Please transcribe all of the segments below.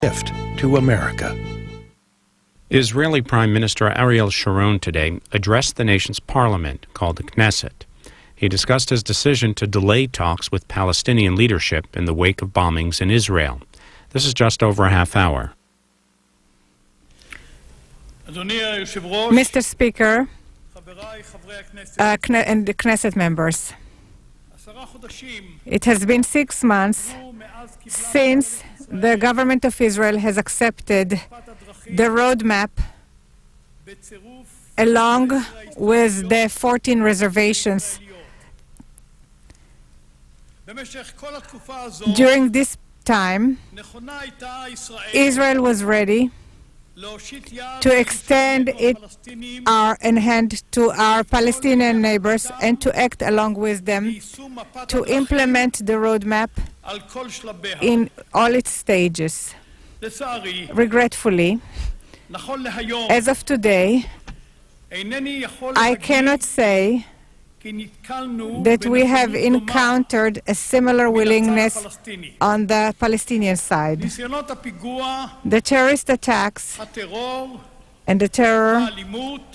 gift to America. Israeli Prime Minister Ariel Sharon today addressed the nation's parliament, called the Knesset. He discussed his decision to delay talks with Palestinian leadership in the wake of bombings in Israel. This is just over a half hour. Mr. Speaker, and the Knesset members, it has been 6 months since the government of Israel has accepted the roadmap along with the 14 reservations. During this time, Israel was ready to extend our hand to our Palestinian neighbors and to act along with them to implement the roadmap in all its stages. Regretfully, as of today, I cannot say that we have encountered a similar willingness on the Palestinian side. The terrorist attacks and the terror,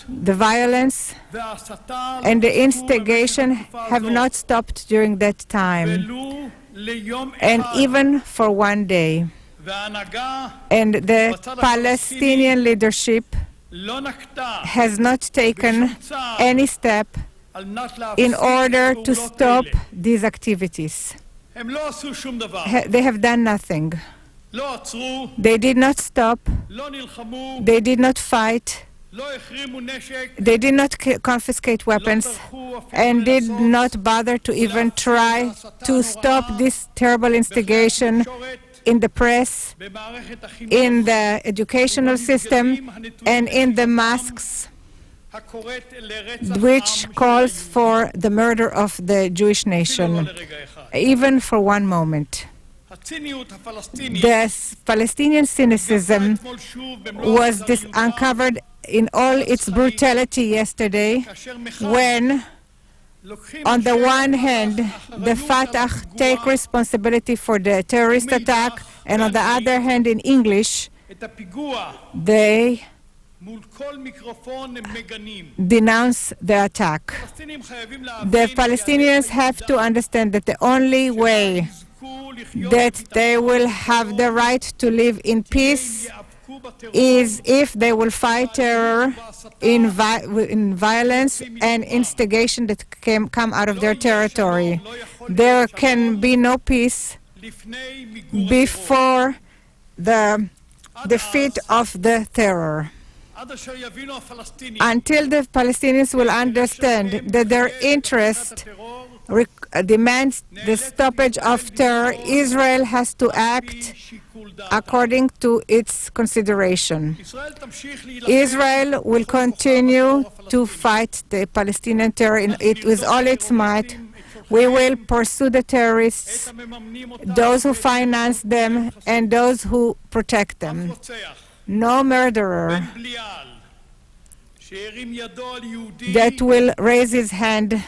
the violence, and the instigation have not stopped during that time, and even for one day. And the Palestinian leadership has not taken any step in order to stop these activities. They have done nothing. They did not stop. They did not fight. They did not confiscate weapons and did not bother to even try to stop this terrible instigation in the press, in the educational system, and in the mosques, which calls for the murder of the Jewish nation, even for one moment. The Palestinian cynicism was uncovered in all its brutality yesterday when, on the one hand, the Fatah take responsibility for the terrorist attack, and on the other hand, in English, they denounce the attack. The Palestinians have to understand that the only way that they will have the right to live in peace is if they will fight terror in violence and instigation that come out of their territory. There can be no peace before the defeat of the terror. Until the Palestinians will understand that their interest demands the stoppage of terror, Israel has to act according to its consideration. Israel will continue to fight the Palestinian terror with all its might. We will pursue the terrorists, those who finance them, and those who protect them. No murderer that will raise his hand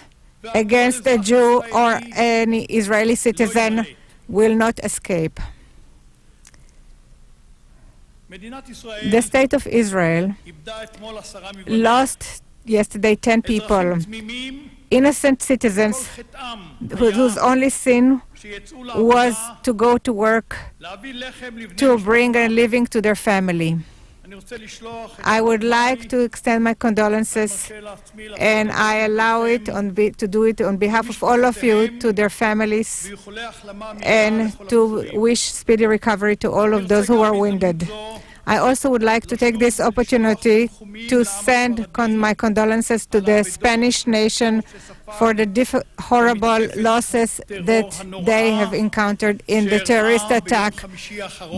against a Jew or any Israeli citizen will not escape. The state of Israel lost yesterday 10 people, innocent citizens whose only sin was to go to work to bring a living to their family. I would like to extend my condolences, and I allow it to do it on behalf of all of you, to their families, and to wish speedy recovery to all of those who are wounded. I also would like to take this opportunity to send my condolences to the Spanish nation for the horrible losses that they have encountered in the terrorist attack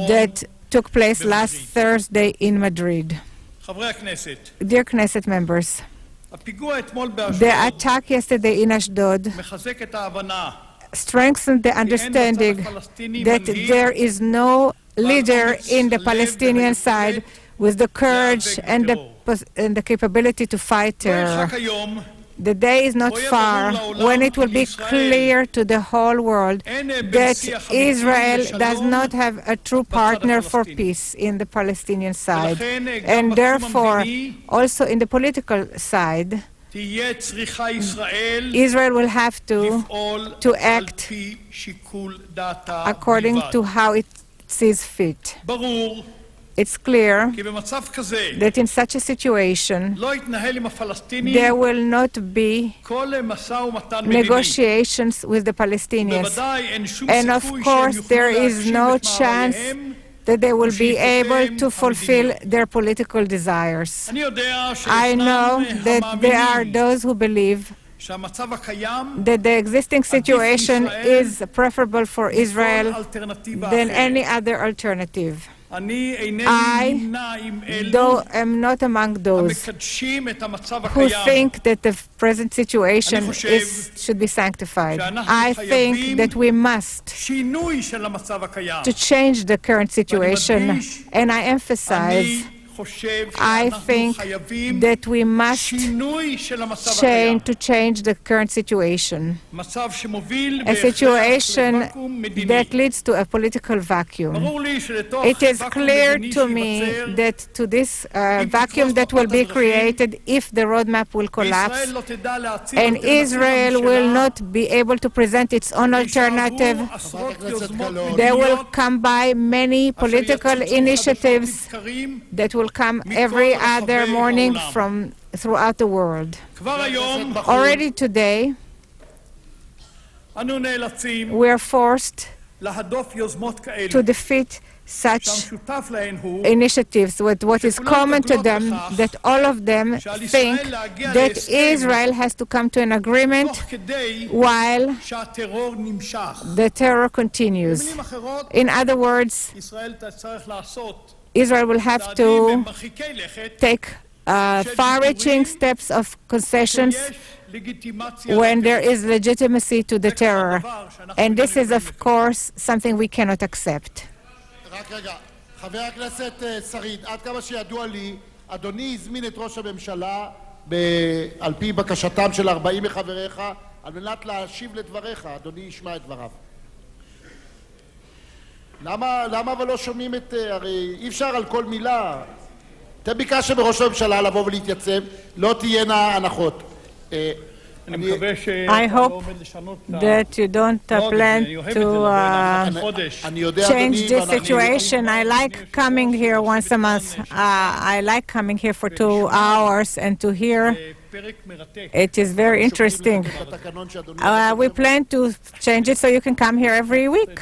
that took place last Thursday in Madrid. Dear Knesset members, the attack yesterday in Ashdod strengthened the understanding that there is no leader in the Palestinian side with the courage and the capability to fight terror. The day is not far when it will be clear to the whole world that Israel does not have a true partner for peace in the Palestinian side. And therefore, also in the political side, Israel will have to act according to how it sees fit. It's clear that in such a situation, there will not be negotiations with the Palestinians. And of course, there is no chance that they will be able to fulfill their political desires. I know that there are those who believe that the existing situation is preferable for Israel than any other alternative. I, though, am not among those who think that the present situation should be sanctified. I think that we must to change the current situation, and I emphasize I think that we must change the current situation, a situation that leads to a political vacuum. It is clear to me that to this vacuum that will be created if the roadmap will collapse and Israel will not be able to present its own alternative, there will come by many political initiatives that will come every other morning from throughout the world. Already today, we are forced to defeat such initiatives with what is common to them, that all of them think that Israel has to come to an agreement while the terror continues. In other words, Israel will have to take far-reaching steps of concessions when there is legitimacy to the terror. And this is, of course, something we cannot accept. חבר הכנסת שריד, עד כמה שידוע לי, אדוני הזמין את ראש הממשלה על פי בקשתם של 40 מחבריך על מנת להשיב לדבריך. אדוני ישמע את דבריו. למה אבל לא שומעים את... הרי אי אפשר על כל מילה. אתם ביקשתם בראש הממשלה לבוא ולהתייצב, לא תהיינה הנחות. I hope that you don't plan to change this situation. I like coming here once a month. I like coming here for 2 hours and to hear. It is very interesting. We plan to change it so you can come here every week.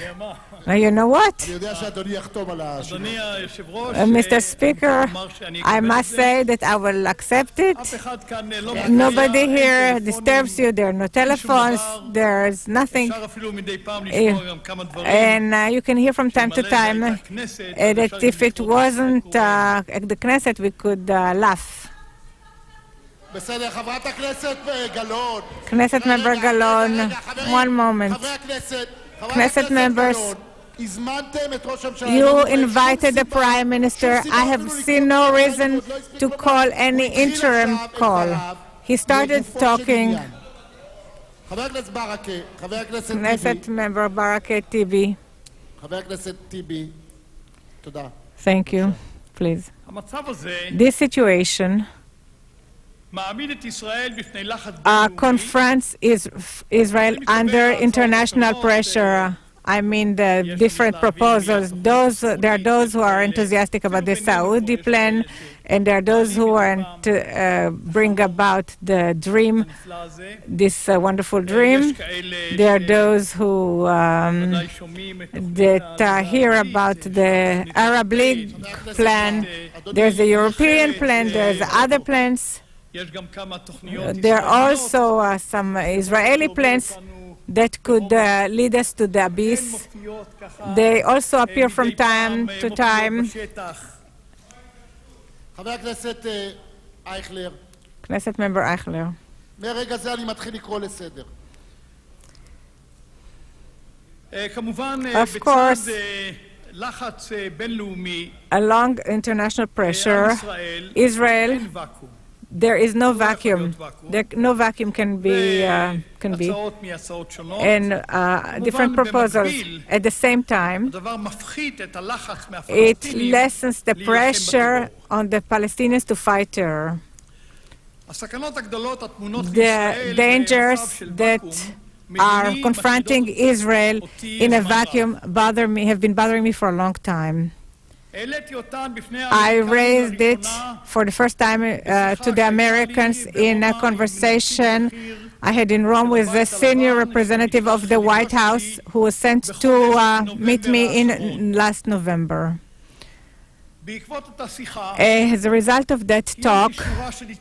You know what? Mr. Speaker, I must say that I will accept it. Nobody here disturbs you. There are no telephones. There is nothing. And you can hear from time to time that if it wasn't at the Knesset, we could laugh. Knesset member Galon, one moment. Knesset members, you invited the Prime Minister. I have seen no reason to call any interim call. He started talking. Knesset member Barakeh TV. Thank you. Please. This situation confronts Israel under international pressure. I mean, the different proposals. There are those who are enthusiastic about the Saudi plan, and there are those who want to bring about the dream, this wonderful dream. There are those who that hear about the Arab League plan. There's the European plan. There's other plans. There are also some Israeli plans that could lead us to the abyss. They also appear from time to time. Knesset member Eichler. Of course, along international pressure, Israel there is no vacuum. No vacuum can be, and different proposals. At the same time, it lessens the pressure on the Palestinians to fight terror. The dangers that are confronting Israel in a vacuum have been bothering me for a long time. I raised it for the first time to the Americans in a conversation I had in Rome with the senior representative of the White House who was sent to meet me in last November. As a result of that talk,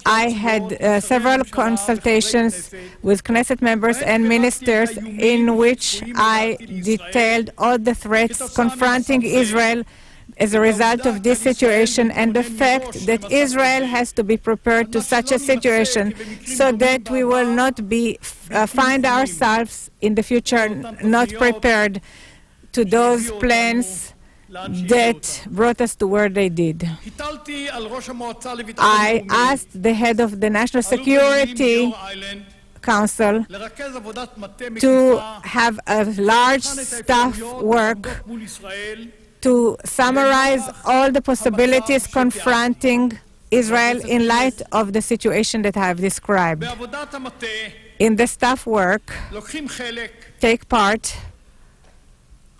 I had several consultations with Knesset members and ministers in which I detailed all the threats confronting Israel as a result of this situation and the fact that Israel has to be prepared to such a situation so that we will not find ourselves in the future not prepared to those plans that brought us to where they did. I asked the head of the National Security Council to have a large staff work to summarize all the possibilities confronting Israel in light of the situation that I have described. In the staff work, take part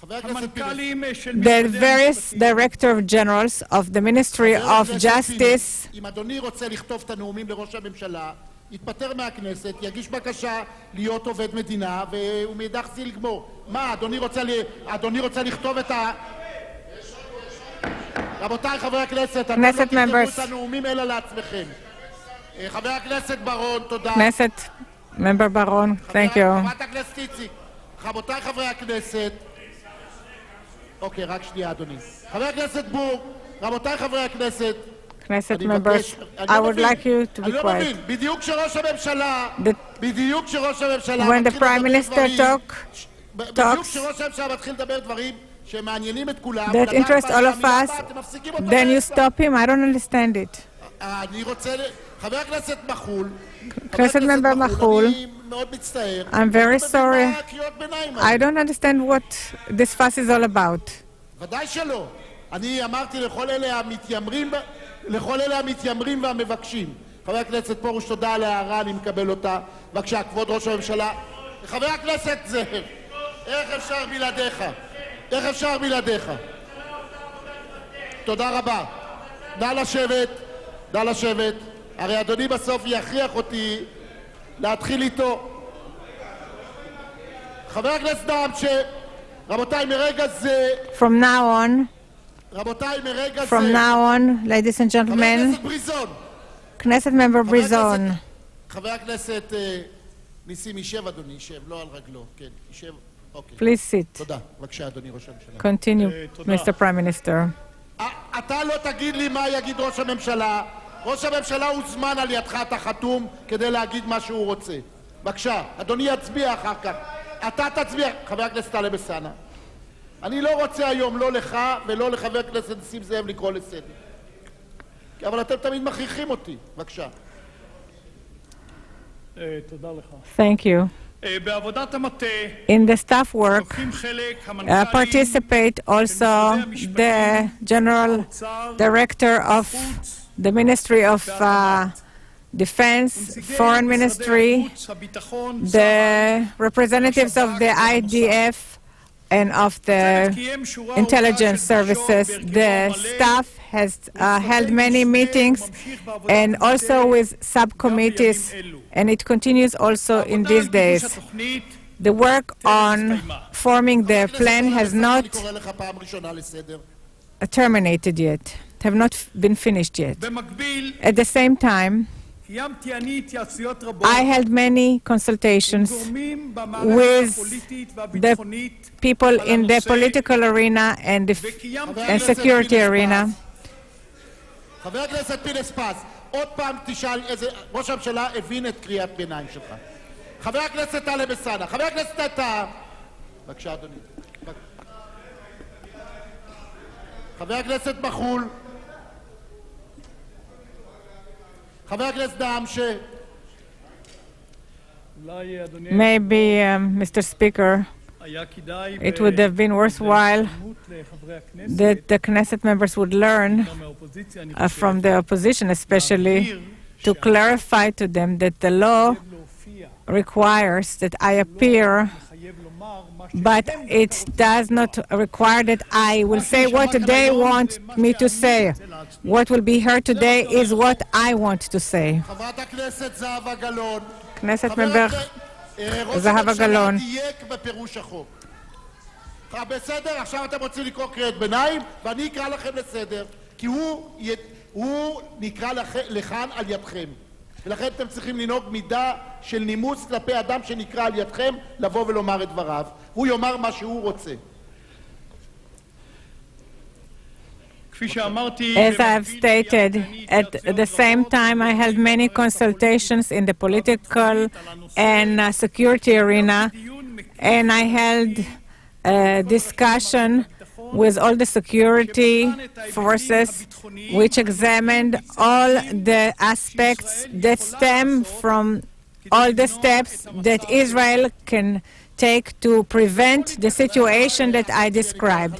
the various Director Generals of the Ministry of Justice, יתפטר מהכנסת, יגיש בקשה להיות עובד מדינה, ומאידך זה לגמור. מה, אדוני רוצה לכתוב את ה... רבותיי חברי הכנסת, אתם לא תכתבו את הנאומים אלא לעצמכם. חבר הכנסת ברון, תודה. Knesset Member Baron, thank you. חברת הכנסת איציק, רבותיי חברי הכנסת, אוקיי, רק שנייה אדוני. חבר הכנסת בור, רבותיי חברי הכנסת, Knesset members, I would like you to be quiet. When the Prime Minister talks that interests all of us, then you stop him. I don't understand it. Knesset member Mahul, I'm very sorry. I don't understand what this fuss is all about. לכל אלה המתיימרים והמבקשים. חבר הכנסת פרוש, תודה על ההערה, אני מקבל אותה. בבקשה, כבוד ראש הממשלה. חבר הכנסת זאב, איך אפשר בלעדיך? איך אפשר בלעדיך? תודה רבה. נא לשבת, נא לשבת. הרי אדוני בסוף יכריח אותי להתחיל איתו. חבר הכנסת דאמשה, רבותיי, מרגע זה... From now on, From now on, ladies and gentlemen, Knesset member Brizon. Please sit. Continue, Mr. Prime Minister. אתה לא תגיד לי מה יגיד ראש הממשלה. ראש הממשלה הוזמן על ידך, אתה חתום כדי להגיד מה שהוא רוצה. בבקשה, אדוני יצביע אחר כך. אתה תצביע. חבר הכנסת טלב אלסאנע. אני לא רוצה היום, לא לך ולא לחבר כנסת נסים זאב לקרוא לסדר. אבל אתם תמיד מכריחים אותי. בבקשה. תודה לך. Thank you. בעבודת המטה, in the staff work participate also the General Director of the Ministry of Defense, Foreign Ministry, the representatives of the IDF, and of the intelligence services. The staff has held many meetings and also with subcommittees, and it continues also in these days. The work on forming the plan has not terminated yet, have not been finished yet. At the same time, I held many consultations with the people in the political arena and security arena. חבר הכנסת פינס-פז, עוד פעם תשאל ראש הממשלה הבין את קריאת ביניים שלך. חבר הכנסת טלב אלסאנע, חבר הכנסת עטר, בבקשה אדוני. חבר הכנסת מחול, חבר הכנסת דהאמשה. אולי, אדוני, Maybe, Mr. Speaker, היה כדאי it would have been worthwhile בהזדמנות לחברי הכנסת, that the Knesset members would learn גם מהאופוזיציה, אני from the opposition especially, to clarify to them that the law להופיע, requires that I appear, חייב לומר מה but it does not require that I will say what they want me to say. What will be heard today is what I want to say. חברת הכנסת זהבה גלאון. Knesset member ראש זהבה הממשלה גלאון. דייק בפירוש החוק. בסדר, עכשיו אתם רוצים לקרוא קריאות ביניים, ואני אקרא לכם לסדר, כי הוא נקרא לכאן על ידכם. ולכן אתם צריכים לנהוג מידה של נימוס כלפי אדם שנקרא על ידכם לבוא ולומר את דבריו. הוא יאמר מה שהוא רוצה. כפי שאמרתי, As I have stated, at the same time I held many consultations in the political and security arena, and I held a discussion with all the security forces which examined all the aspects that stem from all the steps that Israel can take to prevent the situation that I described.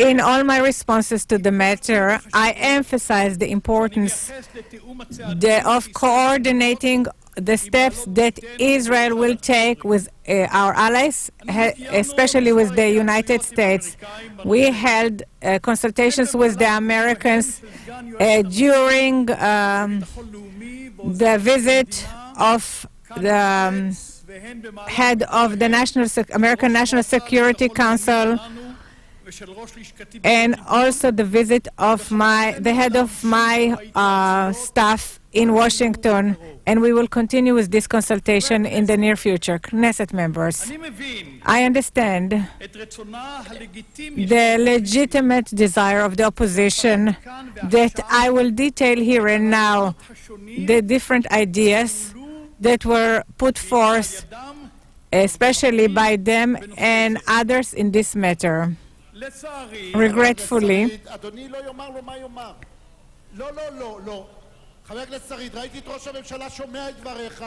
In all my responses to the matter, I emphasized the importance of coordinating the steps that Israel will take with our allies, especially with the United States. We held consultations with the Americans during the visit of the head of the American National Security Council, and also the visit of the head of my staff in Washington, and we will continue with this consultation in the near future. Knesset members, I understand the legitimate desire of the opposition that I will detail here and now the different ideas that were put forth, especially by them and others in this matter. Regretfully, אדוני לא יאמר לו מה יאמר. לא. חבר הכנסת שריד, ראיתי את ראש הממשלה שומע את דבריך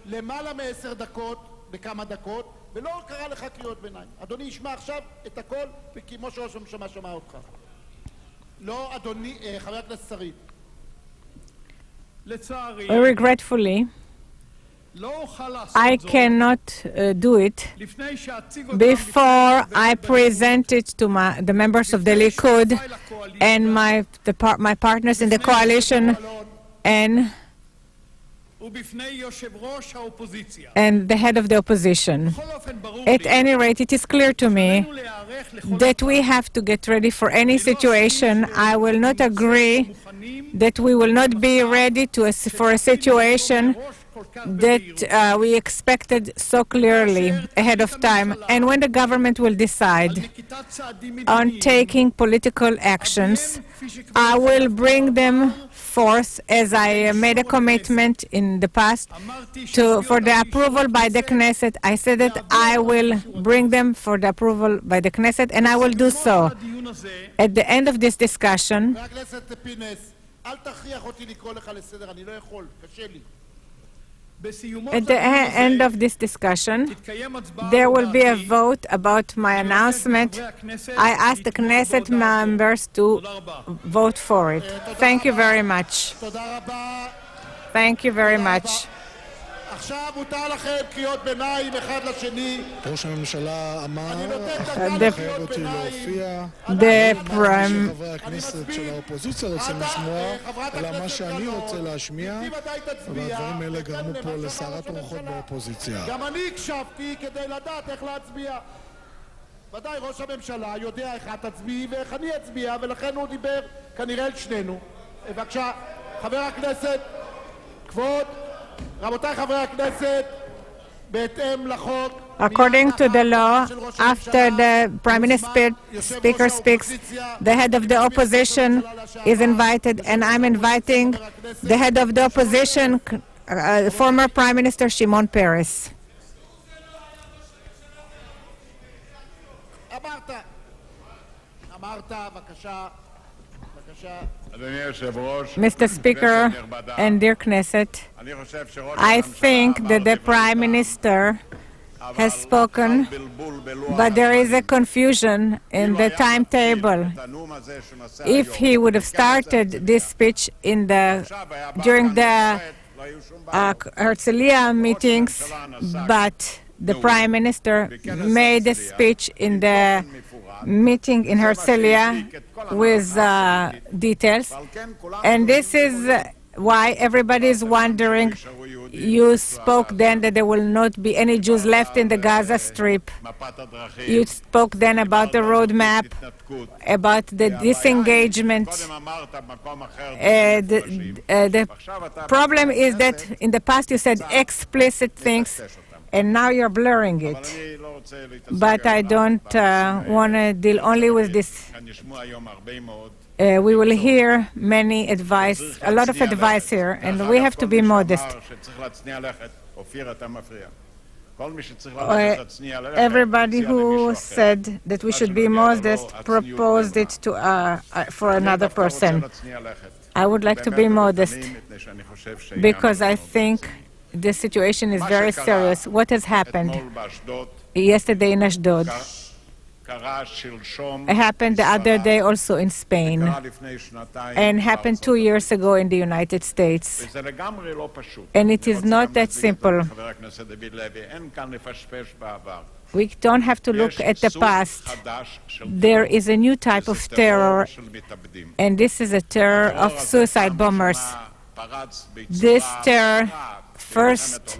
למעלה מ10 דקות, בכמה דקות, ולא קרא לך קריאות ביניים. אדוני ישמע עכשיו את הכל, כמו שראש הממשלה שמע אותך. לא, אדוני, חבר הכנסת שריד. לצערי, regretfully, I cannot do it before I present it to the members of the Likud and my partners in the coalition and the head of the opposition. At any rate, it is clear to me that we have to get ready for any situation. I will not agree that we will not be ready for a situation that we expected so clearly ahead of time. And when the government will decide on taking political actions, I will bring them forth, as I made a commitment in the past, for the approval by the Knesset. I said that I will bring them for the approval by the Knesset, and I will do so. At the end of this discussion, there will be a vote about my announcement. I ask the Knesset members to vote for it. Thank you very much. Thank you very much. עכשיו מותר לכם קריאות ביניים אחד לשני. ראש הממשלה אמר, חייב אותי להופיע. חברי הכנסת של האופוזיציה רוצים לשמוע, אלא מה שאני רוצה להשמיע, והדברים האלה גרמו פה לסערת רוחות באופוזיציה. גם אני הקשבתי כדי לדעת איך להצביע. ודאי ראש הממשלה יודע איך את תצביעי ואיך אני אצביע, ולכן הוא דיבר כנראה אל שנינו. בבקשה, חבר הכנסת, כבוד, רבותיי חברי הכנסת, בהתאם לחוק, according to the law, after the Prime Minister Speaker speaks, the head of the opposition is invited, and I'm inviting the head of the opposition, former Prime Minister Shimon Peres. אמרת, בבקשה. Mr. Speaker and dear Knesset, I think that the Prime Minister has spoken, but there is a confusion in the timetable. If he would have started this speech during the Herzliya meetings, but the Prime Minister made a speech in the meeting in Herzliya with details, and this is why everybody is wondering. You spoke then that there will not be any Jews left in the Gaza Strip. You spoke then about the roadmap, about the disengagement. The problem is that in the past you said explicit things, and now you're blurring it. But I don't want to deal only with this. We will hear a lot of advice here, and we have to be modest. Everybody who said that we should be modest proposed it for another person. I would like to be modest because I think the situation is very serious. What has happened yesterday in Ashdod? It happened the other day also in Spain, and happened 2 years ago in the United States. And it is not that simple. We don't have to look at the past. There is a new type of terror, and this is a terror of suicide bombers. This terror first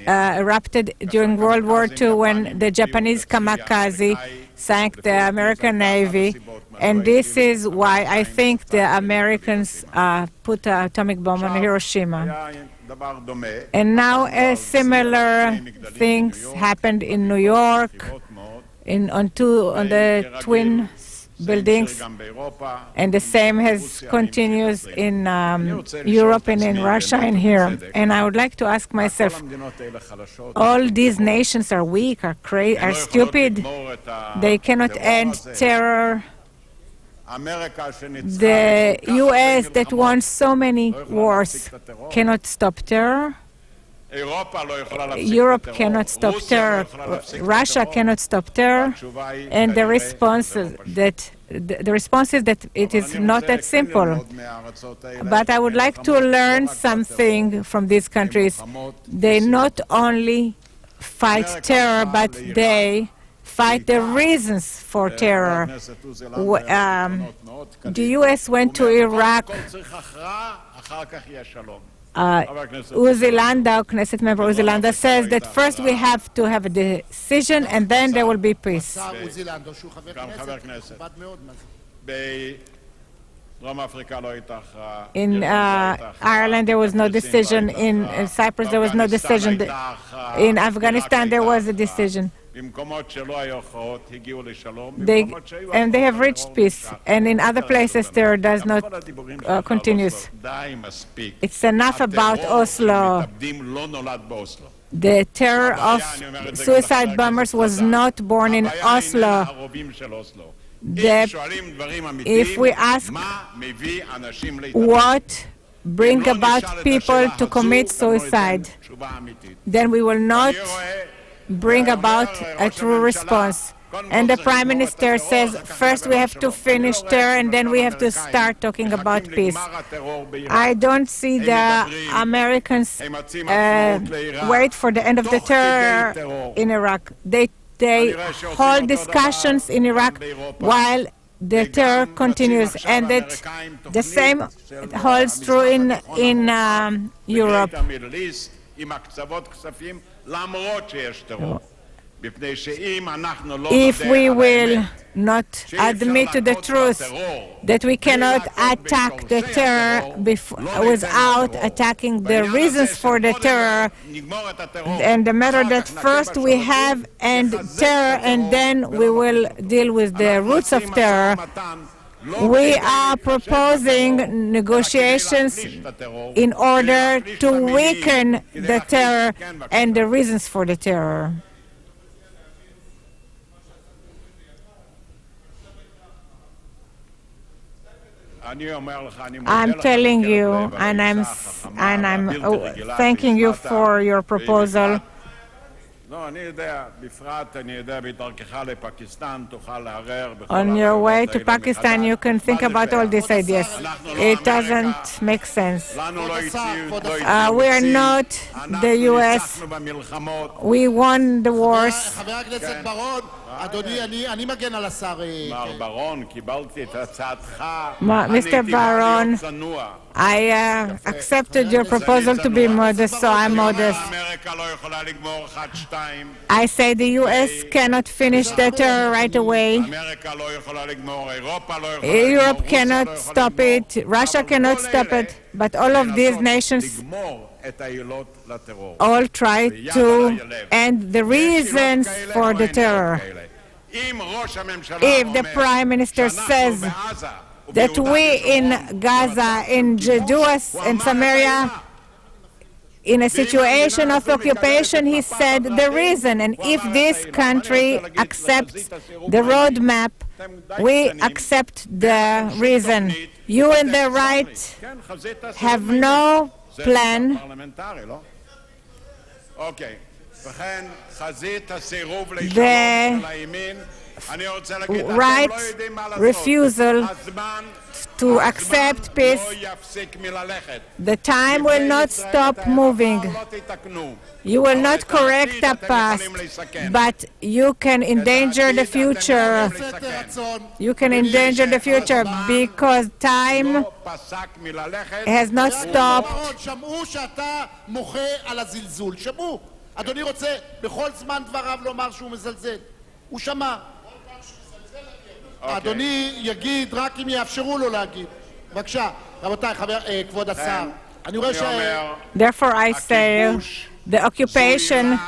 erupted during World War II when the Japanese kamikaze sank the American Navy, and this is why I think the Americans put an atomic bomb on Hiroshima. And now similar things happened in New York, on the twin buildings, and the same continues in Europe and in Russia and here. And I would like to ask myself, all these nations are weak, are stupid, they cannot end terror. The U.S. that won so many wars cannot stop terror. Europe cannot stop terror. Russia cannot stop terror. And the response is that it is not that simple. But I would like to learn something from these countries. They not only fight terror, but they fight the reasons for terror. The U.S. went to Iraq. Uzi Landau, Knesset member Uzi Landau, says that first we have to have a decision and then there will be peace. In Ireland there was no decision. In Cyprus there was no decision. In Afghanistan there was a decision. They have reached peace, and in other places there does not continues. It's enough about Oslo. The terror of suicide bombers was not born in Oslo. If we ask what brings about people to commit suicide, then we will not bring about a true response. And the Prime Minister says, first we have to finish terror and then we have to start talking about peace. I don't see the Americans wait for the end of the terror in Iraq. They hold discussions in Iraq while the terror continues, and that the same holds true in Europe. If we will not admit to the truth that we cannot attack the terror without attacking the reasons for the terror, and the matter that first we have end terror and then we will deal with the roots of terror, we are proposing negotiations in order to weaken the terror and the reasons for the terror. I'm telling you, and I'm thanking you for your proposal. On your way to Pakistan, you can think about all these ideas. It doesn't make sense. We are not the U.S. We won the wars. חבר הכנסת בר-און, אדוני, אני מגן על השר. מר ברון, קיבלתי את הצעתך. Mr. Baron, I accepted your proposal to be modest, so I'm modest. אמריקה לא יכולה לגמור 1-2. I say the U.S. cannot finish the terror right away. אמריקה לא יכולה לגמור, אירופה לא יכולה לגמור, Europe cannot stop it, Russia cannot stop it, but all of these nations לגמור את העילות לטרור. all try to end the reasons for the terror. אם ראש הממשלה If the אומר Prime Minister says בעזה that we in Gaza, in Judea and Samaria, in a situation of occupation, he said the reason. And if this country accepts the roadmap, we accept the reason. You and the right have no plan. אוקיי, וכן חזית הסירוב לשלום The של הימין, אני רוצה להגיד, אתם right לא יודעים מה לעשות. refusal הזמן to accept peace, לא יפסיק מללכת. the time will not stop moving. לא תתקנו. You will not correct the past, but you can endanger the future. You can endanger the future because time לא פסק מללכת. has not stopped. בר-און, שמעו שאתה מוחה על הזלזול. שמעו. אדוני רוצה בכל זמן דבריו לומר שהוא מזלזל. הוא שמע. אדוני יגיד רק אם יאפשרו לו להגיד. בבקשה, רבותיי, כבוד השר. אני רואה ש... Therefore, I say the occupation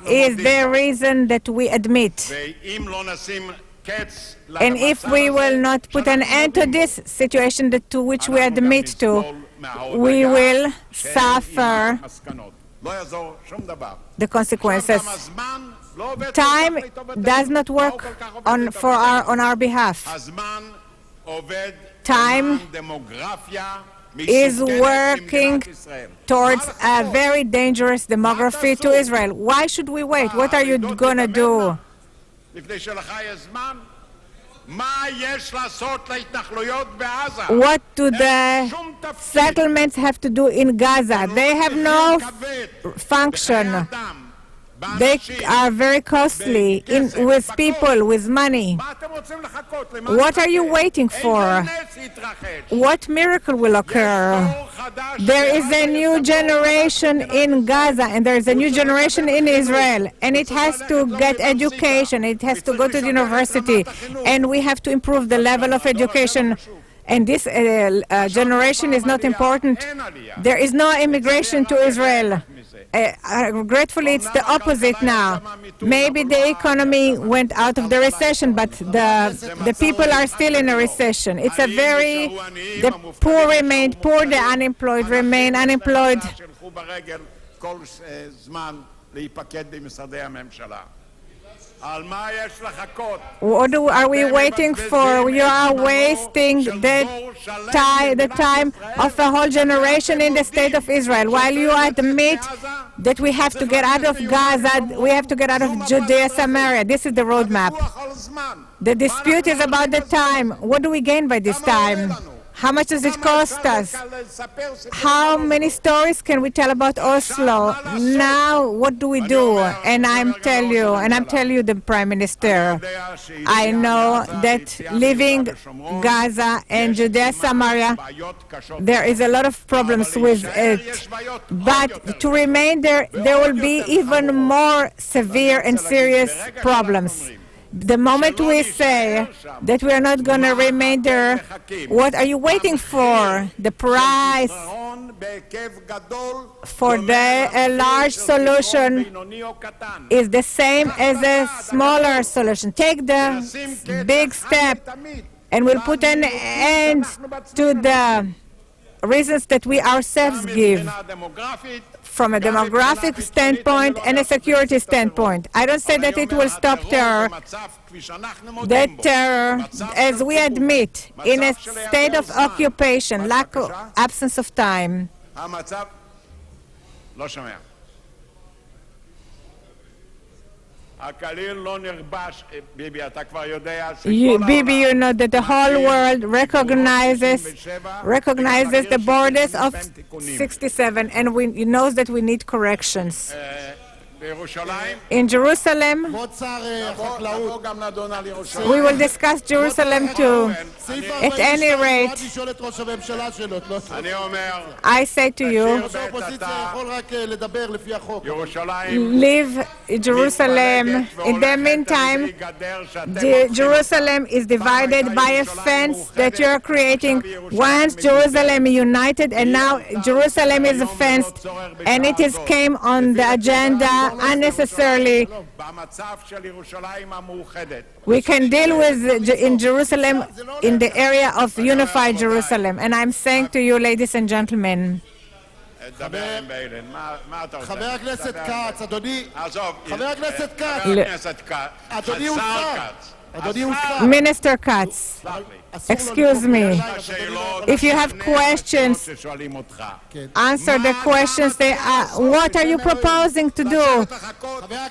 is the reason that we admit. ואם לא נשים קץ And if we will not put an end to this situation to which we admit to, we will suffer לא יעזור שום דבר. the consequences. הזמן לא עובד Time does not work on our behalf. הזמן עובד Time דמוגרפיה is working towards a very dangerous demography to Israel. Why should we wait? What are you going to do? לפני שלך יש זמן? מה יש לעשות להתנחלויות בעזה? What do the settlements have to do in Gaza? They have no function. They are very costly with people, with money. What are you waiting for? What miracle will occur? There is a new generation in Gaza and there is a new generation in Israel, and it has to get education, it has to go to the university, and we have to improve the level of education. And this generation is not important. There is no immigration to Israel. Gratefully, it's the opposite now. Maybe the economy went out of the recession, but the people are still in a recession. It's a the poor remain poor, the unemployed remain unemployed. What are we waiting for? You are wasting the time of a whole generation in the state of Israel. While you admit that we have to get out of Gaza, we have to get out of Judea, Samaria. This is the roadmap. The dispute is about the time. What do we gain by this time? How much does it cost us? How many stories can we tell about Oslo? Now, what do we do? And I'm telling you, the Prime Minister, I know that living Gaza and Judea, Samaria, there is a lot of problems with it. But to remain there, there will be even more severe and serious problems. The moment we say that we are not going to remain there, what are you waiting for? The price for a large solution is the same as a smaller solution. Take the big step and we'll put an end to the reasons that we ourselves give from a demographic standpoint and a security standpoint. I don't say that it will stop terror. That terror, as we admit, in a state of occupation, absence of time. לא שומע. ביבי, אתה כבר יודע Bibi, you know that the whole world recognizes the borders of 67, and it knows that we need corrections. In Jerusalem, we will discuss Jerusalem too. At any rate, I say to you, leave Jerusalem. In the meantime, Jerusalem is divided by a fence that you are creating. Once Jerusalem united, and now Jerusalem is fenced, and it came on the agenda unnecessarily. We can deal with in Jerusalem in the area of unified Jerusalem. And I'm saying to you, ladies and gentlemen, חבר הכנסת כץ, אדוני הוא שר. Minister Katz, excuse me. If you have questions, answer the questions. What are you proposing to do?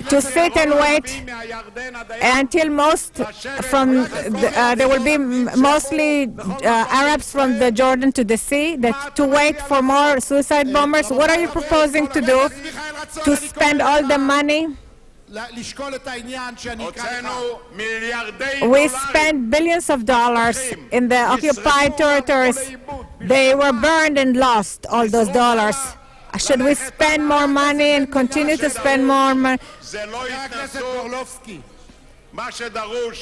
To sit and wait until there will be mostly Arabs from the Jordan to the sea, to wait for more suicide bombers? What are you proposing to do? To spend all the money? We spent billions of dollars in the occupied territories. They were burned and lost, all those dollars. Should we spend more money and continue to spend more money?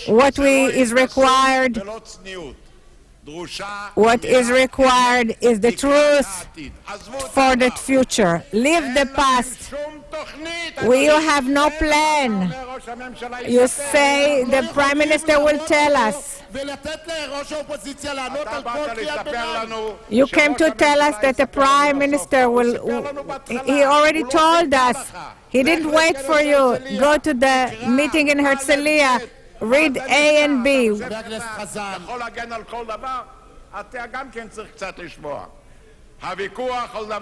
What is required is the truth for the future. Leave the past. You have no plan. You say the Prime Minister will tell us. You came to tell us that the Prime Minister will. He already told us. He didn't wait for you. Go to the meeting in Herzliya. Read A and B.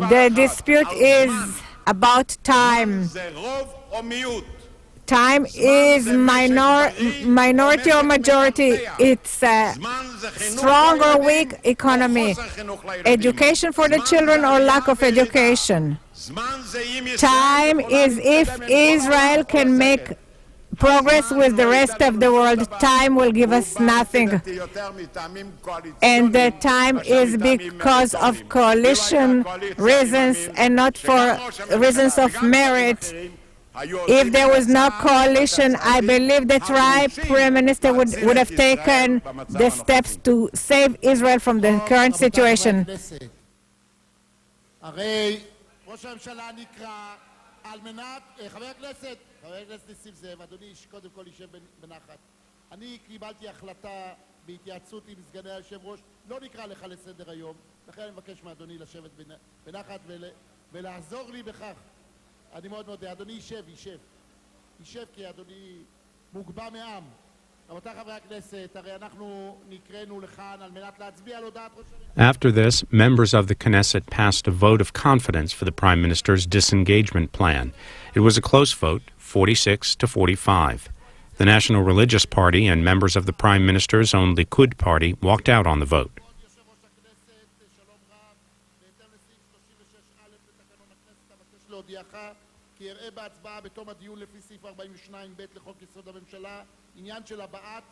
The dispute is about time. Time is minority or majority. It's a strong or weak economy. Education for the children or lack of education. Time is if Israel can make progress with the rest of the world. Time will give us nothing. And the time is because of coalition reasons and not for reasons of merit. If there was no coalition, I believe that Prime Minister would have taken the steps to save Israel from the current situation. חבר הכנסת נסים זאב, אדוני, קודם כל יישב בנחת. אני קיבלתי החלטה בהתייעצות עם סגני היושב ראש, לא נקרא לך לסדר היום, לכן אני מבקש מאדוני לשבת בנחת ולעזור לי בכך. אני מאוד מודה. אדוני יישב כי אדוני מוגבע מעם. רבותי חברי הכנסת, הרי אנחנו נקראנו לכאן על מנת להצביע על הודעת ראש הממשלה. After this, members of the Knesset passed a vote of confidence for the Prime Minister's disengagement plan. It was a close vote, 46 to 45. The National Religious Party and members of the Prime Minister's own Likud party walked out on the vote. כי אראה בהצבעה בתום הדיון לפי סעיף 42(ב) לחוק יסוד הממשלה עניין של הבעת